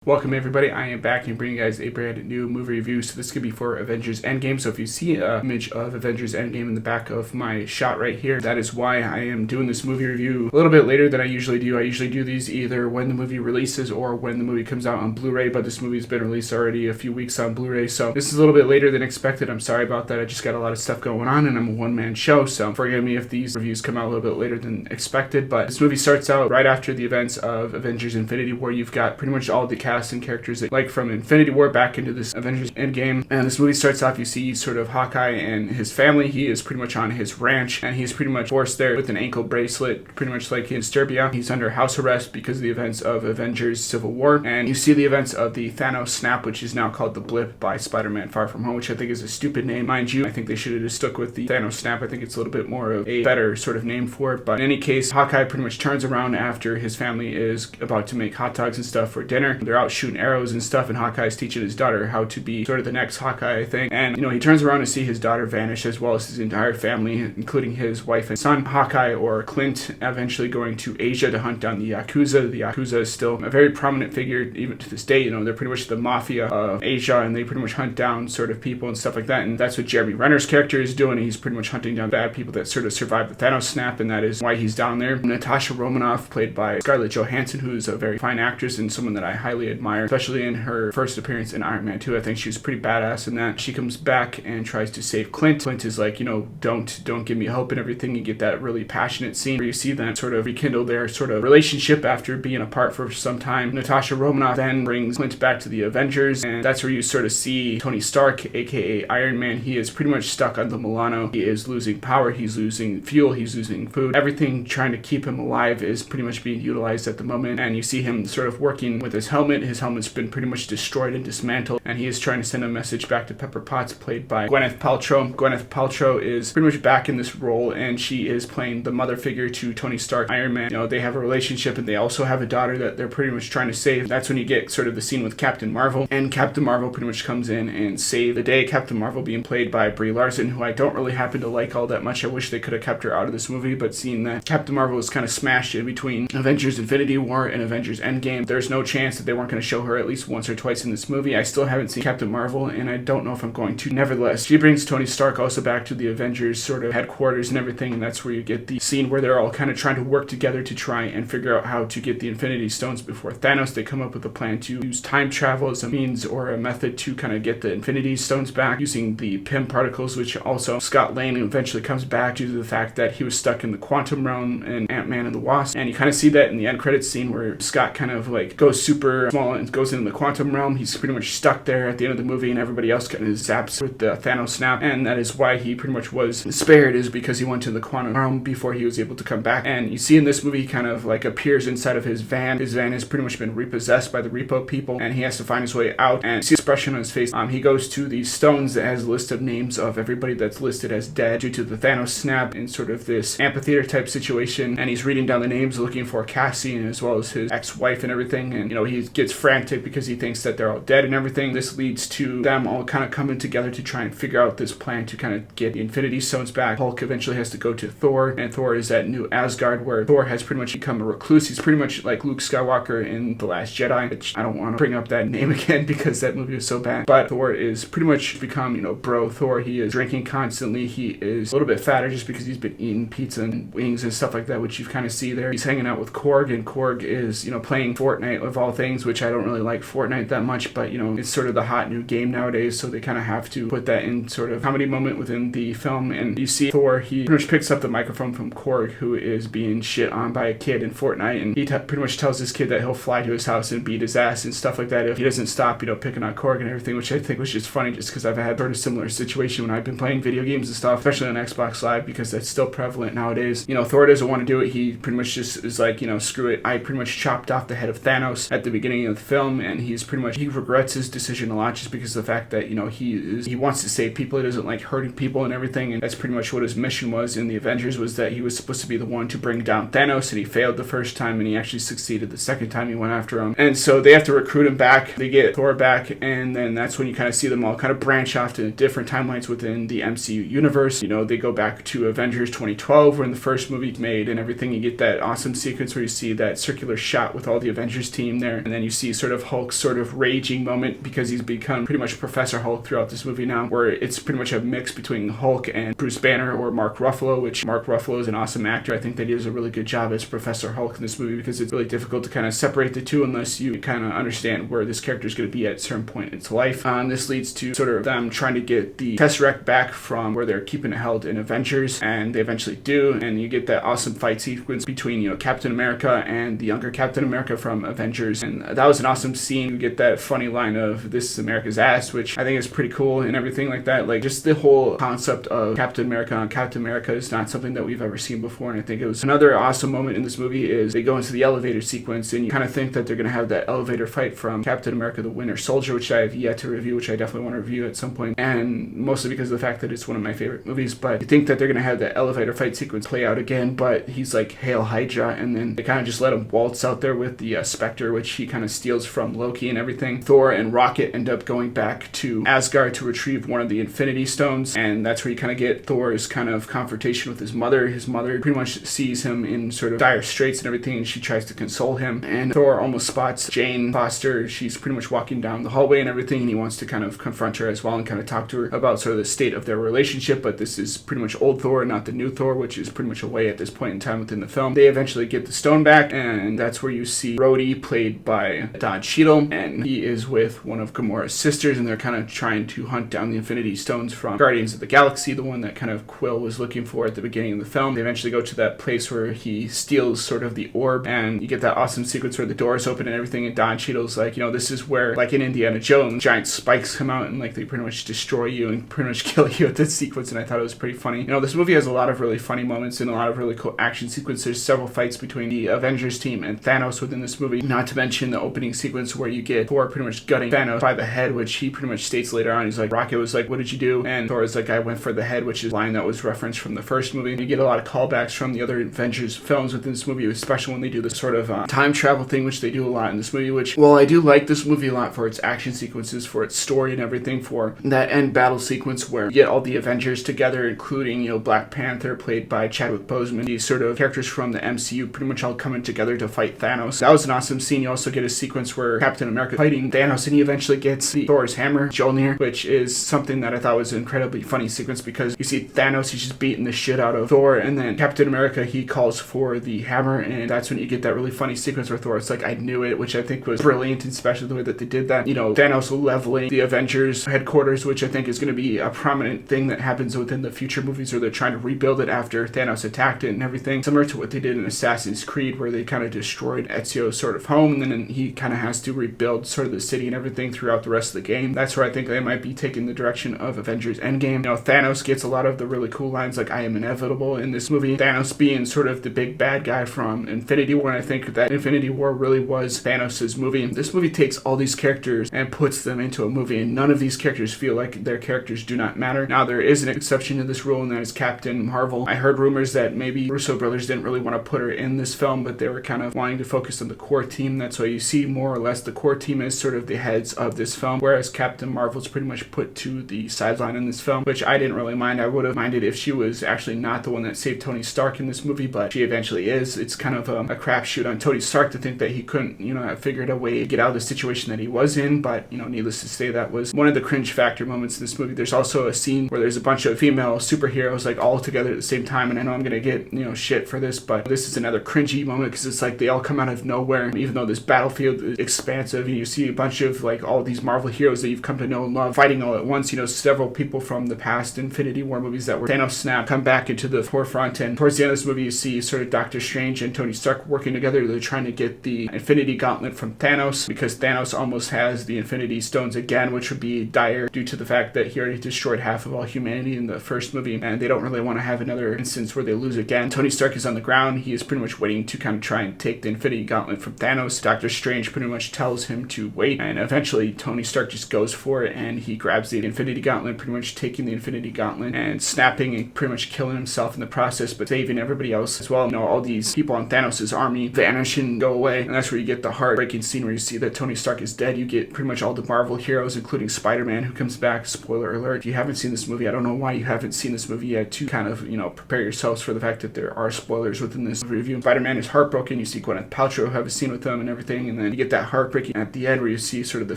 Welcome everybody, I am back and bringing you guys a brand new movie review. So this could be for Avengers Endgame. So if you see an image of Avengers Endgame in the back of my shot right here, that is why I am doing this movie review a little bit later than I usually do. I usually do these either when the movie releases or when the movie comes out on Blu-ray, but this movie's been released already a few weeks on Blu-ray. So this is a little bit later than expected. I'm sorry about that. I just got a lot of stuff going on and I'm a one-man show. So forgive me if these reviews come out a little bit later than expected. But this movie starts out right after the events of Avengers Infinity War. You've got pretty much all the cast and characters that like from Infinity War back into this Avengers Endgame. And this movie starts off, you see sort of Hawkeye and his family. He is pretty much on his ranch and he's pretty much forced there with an ankle bracelet, pretty much like in Serbia. He's under house arrest because of the events of Avengers Civil War. And you see the events of the Thanos snap, which is now called the Blip by Spider-Man Far From Home, which I think is a stupid name, mind you. I think they should have just stuck with the Thanos snap. I think it's a little bit more of a better sort of name for it. But in any case, Hawkeye pretty much turns around after his family is about to make hot dogs and stuff for dinner. They're out shooting arrows and stuff, and Hawkeye's teaching his daughter how to be sort of the next Hawkeye, I think. And, you know, he turns around to see his daughter vanish, as well as his entire family, including his wife and son. Hawkeye, or Clint, eventually going to Asia to hunt down the Yakuza. The Yakuza is still a very prominent figure, even to this day. You know, they're pretty much the mafia of Asia, and they pretty much hunt down sort of people and stuff like that. And that's what Jeremy Renner's character is doing. He's pretty much hunting down bad people that sort of survived the Thanos snap, and that is why he's down there. Natasha Romanoff, played by Scarlett Johansson, who is a very fine actress and someone that I highly admire, especially in her first appearance in Iron Man 2. I think she was pretty badass in that. She comes back and tries to save Clint. Clint is like, you know, don't give me hope and everything. You get that really passionate scene where you see them sort of rekindle their sort of relationship after being apart for some time. Natasha Romanoff then brings Clint back to the Avengers, and that's where you sort of see Tony Stark, aka Iron Man. He is pretty much stuck on the Milano. He is losing power, he's losing fuel, he's losing food. Everything trying to keep him alive is pretty much being utilized at the moment, and you see him sort of working with his helmet. His helmet's been pretty much destroyed and dismantled, and he is trying to send a message back to Pepper Potts, played by Gwyneth Paltrow. Gwyneth Paltrow is pretty much back in this role, and she is playing the mother figure to Tony Stark, Iron Man. You know, they have a relationship, and they also have a daughter that they're pretty much trying to save. That's when you get sort of the scene with Captain Marvel, and Captain Marvel pretty much comes in and saves the day. Captain Marvel being played by Brie Larson, who I don't really happen to like all that much. I wish they could have kept her out of this movie, but seeing that Captain Marvel was kind of smashed in between Avengers Infinity War and Avengers Endgame, there's no chance that they weren't going to show her at least once or twice in this movie. I still haven't seen Captain Marvel, and I don't know if I'm going to. Nevertheless, she brings Tony Stark also back to the Avengers sort of headquarters and everything, and that's where you get the scene where they're all kind of trying to work together to try and figure out how to get the Infinity Stones before Thanos. They come up with a plan to use time travel as a means or a method to kind of get the Infinity Stones back using the Pym particles, which also Scott Lang eventually comes back due to the fact that he was stuck in the quantum realm in Ant-Man and the Wasp. And you kind of see that in the end credits scene where Scott kind of like goes super small and goes into the quantum realm. He's pretty much stuck there at the end of the movie, and everybody else kind of zaps with the Thanos snap, and that is why he pretty much was spared, is because he went to the quantum realm before he was able to come back. And you see in this movie he kind of like appears inside of his van. His van has pretty much been repossessed by the repo people, and he has to find his way out, and see expression on his face. He goes to these stones that has a list of names of everybody that's listed as dead due to the Thanos snap in sort of this amphitheater type situation, and he's reading down the names looking for Cassie and as well as his ex-wife and everything, and you know, he gets frantic because he thinks that they're all dead and everything. This leads to them all kind of coming together to try and figure out this plan to kind of get the Infinity Stones back. Hulk eventually has to go to Thor, and Thor is at New Asgard, where Thor has pretty much become a recluse. He's pretty much like Luke Skywalker in The Last Jedi, which I don't want to bring up that name again because that movie was so bad, but Thor is pretty much become, you know, bro Thor. He is drinking constantly. He is a little bit fatter just because he's been eating pizza and wings and stuff like that, which you kind of see there. He's hanging out with Korg, and Korg is, you know, playing Fortnite of all things, which I don't really like Fortnite that much, but you know, it's sort of the hot new game nowadays, so they kind of have to put that in sort of comedy moment within the film. And you see Thor, he pretty much picks up the microphone from Korg, who is being shit on by a kid in Fortnite, and he pretty much tells this kid that he'll fly to his house and beat his ass and stuff like that if he doesn't stop, you know, picking on Korg and everything, which I think was just funny just because I've had sort of similar situation when I've been playing video games and stuff, especially on Xbox Live, because that's still prevalent nowadays. You know, Thor doesn't want to do it. He pretty much just is like, you know, screw it. I pretty much chopped off the head of Thanos at the beginning of the film, and he regrets his decision a lot just because of the fact that, you know, he wants to save people. He doesn't like hurting people and everything, and that's pretty much what his mission was in the Avengers, was that he was supposed to be the one to bring down Thanos, and he failed the first time, and he actually succeeded the second time he went after him. And so they have to recruit him back. They get Thor back, and then that's when you kind of see them all kind of branch off to different timelines within the MCU universe. You know, they go back to Avengers 2012 when the first movie made and everything. You get that awesome sequence where you see that circular shot with all the Avengers team there, and then you you see sort of Hulk's sort of raging moment because he's become pretty much Professor Hulk throughout this movie now, where it's pretty much a mix between Hulk and Bruce Banner or Mark Ruffalo, which Mark Ruffalo is an awesome actor. I think that he does a really good job as Professor Hulk in this movie because it's really difficult to kind of separate the two unless you kind of understand where this character is going to be at a certain point in its life. This leads to sort of them trying to get the Tesseract back from where they're keeping it held in Avengers, and they eventually do, and you get that awesome fight sequence between, Captain America and the younger Captain America from Avengers, and that was an awesome scene. You get that funny line of "this is America's ass," which I think is pretty cool and everything like that. Like, just the whole concept of Captain America on Captain America is not something that we've ever seen before, and I think it was another awesome moment in this movie is they go into the elevator sequence, and you kind of think that they're going to have that elevator fight from Captain America the Winter Soldier, which I have yet to review, which I definitely want to review at some point, and mostly because of the fact that it's one of my favorite movies. But you think that they're going to have that elevator fight sequence play out again, but he's like, "Hail Hydra," and then they kind of just let him waltz out there with the Spectre, which he kind of steals from Loki and everything. Thor and Rocket end up going back to Asgard to retrieve one of the Infinity Stones, and that's where you kind of get Thor's kind of confrontation with his mother. His mother pretty much sees him in sort of dire straits and everything, and she tries to console him, and Thor almost spots Jane Foster. She's pretty much walking down the hallway and everything, and he wants to kind of confront her as well and kind of talk to her about sort of the state of their relationship, but this is pretty much old Thor, not the new Thor, which is pretty much away at this point in time within the film. They eventually get the stone back, and that's where you see Rhodey, played by Don Cheadle, and he is with one of Gamora's sisters, and they're kind of trying to hunt down the Infinity Stones from Guardians of the Galaxy, the one that kind of Quill was looking for at the beginning of the film. They eventually go to that place where he steals sort of the orb, and you get that awesome sequence where the doors open and everything, and Don Cheadle's like, this is where, like in Indiana Jones, giant spikes come out and like they pretty much destroy you and pretty much kill you at this sequence, and I thought it was pretty funny. This movie has a lot of really funny moments and a lot of really cool action sequences. There's several fights between the Avengers team and Thanos within this movie, not to mention the opening sequence where you get Thor pretty much gutting Thanos by the head, which he pretty much states later on. He's like, Rocket was like, "What did you do?" And Thor is like, "I went for the head," which is a line that was referenced from the first movie. You get a lot of callbacks from the other Avengers films within this movie, especially when they do this sort of time travel thing, which they do a lot in this movie, which, well, I do like this movie a lot for its action sequences, for its story and everything, for that end battle sequence where you get all the Avengers together, including, Black Panther, played by Chadwick Boseman, these sort of characters from the MCU pretty much all coming together to fight Thanos. That was an awesome scene. You also get a sequence where Captain America fighting Thanos, and he eventually gets Thor's hammer, Mjolnir, which is something that I thought was an incredibly funny sequence because you see Thanos, he's just beating the shit out of Thor, and then Captain America, he calls for the hammer, and that's when you get that really funny sequence where Thor's like, "I knew it," which I think was brilliant, and especially the way that they did that. Thanos leveling the Avengers headquarters, which I think is going to be a prominent thing that happens within the future movies where they're trying to rebuild it after Thanos attacked it and everything, similar to what they did in Assassin's Creed, where they kind of destroyed Ezio's sort of home, and then he kind of has to rebuild sort of the city and everything throughout the rest of the game. That's where I think they might be taking the direction of Avengers Endgame. Thanos gets a lot of the really cool lines like, "I am inevitable" in this movie. Thanos being sort of the big bad guy from Infinity War, and I think that Infinity War really was Thanos' movie. This movie takes all these characters and puts them into a movie, and none of these characters feel like their characters do not matter. Now, there is an exception to this rule, and that is Captain Marvel. I heard rumors that maybe Russo brothers didn't really want to put her in this film, but they were kind of wanting to focus on the core team. That's why you see more or less the core team is sort of the heads of this film, whereas Captain Marvel's pretty much put to the sideline in this film, which I didn't really mind. I would have minded if she was actually not the one that saved Tony Stark in this movie, but she eventually is. It's kind of a crapshoot on Tony Stark to think that he couldn't, have figured a way to get out of the situation that he was in, but, needless to say, that was one of the cringe factor moments in this movie. There's also a scene where there's a bunch of female superheroes like all together at the same time, and I know I'm gonna get, shit for this, but this is another cringy moment because it's like they all come out of nowhere, even though this battlefield is expansive, and you see a bunch of like all these Marvel heroes that you've come to know and love fighting all at once. Several people from the past Infinity War movies that were Thanos snap come back into the forefront, and towards the end of this movie you see sort of Doctor Strange and Tony Stark working together. They're trying to get the Infinity Gauntlet from Thanos because Thanos almost has the Infinity Stones again, which would be dire due to the fact that he already destroyed half of all humanity in the first movie, and they don't really want to have another instance where they lose again. Tony Stark is on the ground. He is pretty much waiting to kind of try and take the Infinity Gauntlet from Thanos. Doctor Strange pretty much tells him to wait, and eventually Tony Stark just goes for it, and he grabs the Infinity Gauntlet, pretty much taking the Infinity Gauntlet and snapping and pretty much killing himself in the process, but saving everybody else as well. All these people on Thanos' army vanish and go away, and that's where you get the heartbreaking scene where you see that Tony Stark is dead. You get pretty much all the Marvel heroes, including Spider-Man, who comes back. Spoiler alert. If you haven't seen this movie, I don't know why you haven't seen this movie yet, to kind of, prepare yourselves for the fact that there are spoilers within this review. Spider-Man is heartbroken. You see Gwyneth Paltrow have a scene with him and everything, and then you get that heartbreaking at the end where you see sort of the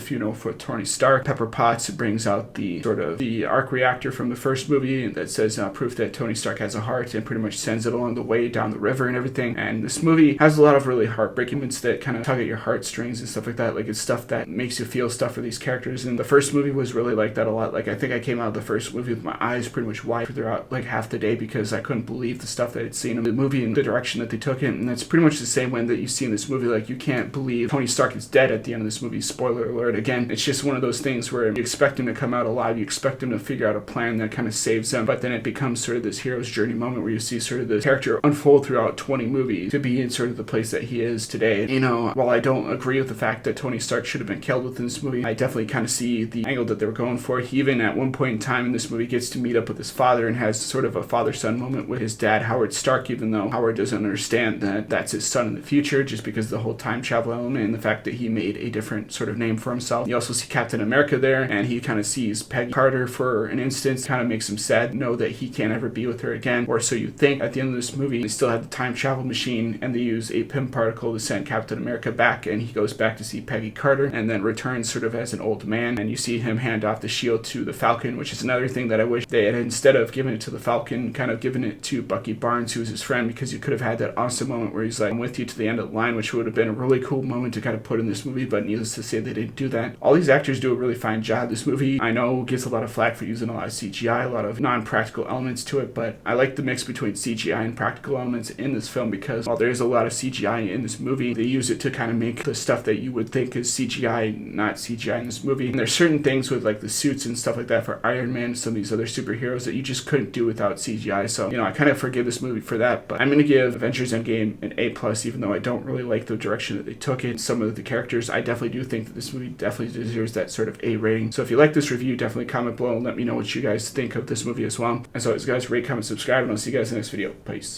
funeral for Tony Stark. Pepper Potts brings out the sort of the arc reactor from the first movie that says proof that Tony Stark has a heart, and pretty much sends it along the way down the river and everything. And this movie has a lot of really heartbreaking moments that kind of tug at your heartstrings and stuff like that. Like, it's stuff that makes you feel stuff for these characters, and the first movie was really like that a lot. Like, I think I came out of the first movie with my eyes pretty much wide throughout like half the day because I couldn't believe the stuff that I'd seen in the movie and the direction that they took it. And that's pretty much the same way that you see in this movie. Like, you can't believe Tony Stark is dead at the end of this movie. Spoiler alert. Again, it's just one of those things where you expect him to come out alive, you expect him to figure out a plan that kind of saves him, but then it becomes sort of this hero's journey moment where you see sort of the character unfold throughout 20 movies to be in sort of the place that he is today. You know, while I don't agree with the fact that Tony Stark should have been killed within this movie, I definitely kind of see the angle that they were going for. He even at one point in time in this movie gets to meet up with his father and has sort of a father-son moment with his dad, Howard Stark, even though Howard doesn't understand that that's his son in the future, just because of the whole time travel element and the fact that he made a different sort of name for himself. You also see Captain America there, and he kind of sees Peggy Carter for an instance, kind of makes him sad, know that he can't ever be with her again, or so you think. At the end of this movie, they still have the time travel machine, and they use a Pym particle to send Captain America back, and he goes back to see Peggy Carter, and then returns sort of as an old man, and you see him hand off the shield to the Falcon, which is another thing that I wish they had, instead of giving it to the Falcon, kind of given it to Bucky Barnes, who was his friend, because you could have had that awesome moment where he's like, I'm with you to the end of the line, which would have been a really cool moment to kind of put in this movie, but needless to say, they didn't do that. All these actors do a really fine job. This movie, I know, gets a lot of flack for using a lot of CGI, a lot of non-practical elements to it, but I like the mix between CGI and practical elements in this film, because while there's a lot of CGI in this movie, they use it to kind of make the stuff that you would think is CGI not CGI in this movie. And there's certain things with like the suits and stuff like that for Iron Man and some of these other superheroes that you just couldn't do without CGI. So, you know, I kind of forgive this movie for that, but I'm going to give Avengers Endgame an A+, even though I don't really like the direction that they took it. Some of the characters, I definitely do think that this movie definitely deserves that sort of A rating. So if you like this review, definitely comment below and let me know what you guys think of this movie as well. As always, guys, rate, comment, subscribe, and I'll see you guys in the next video. Peace.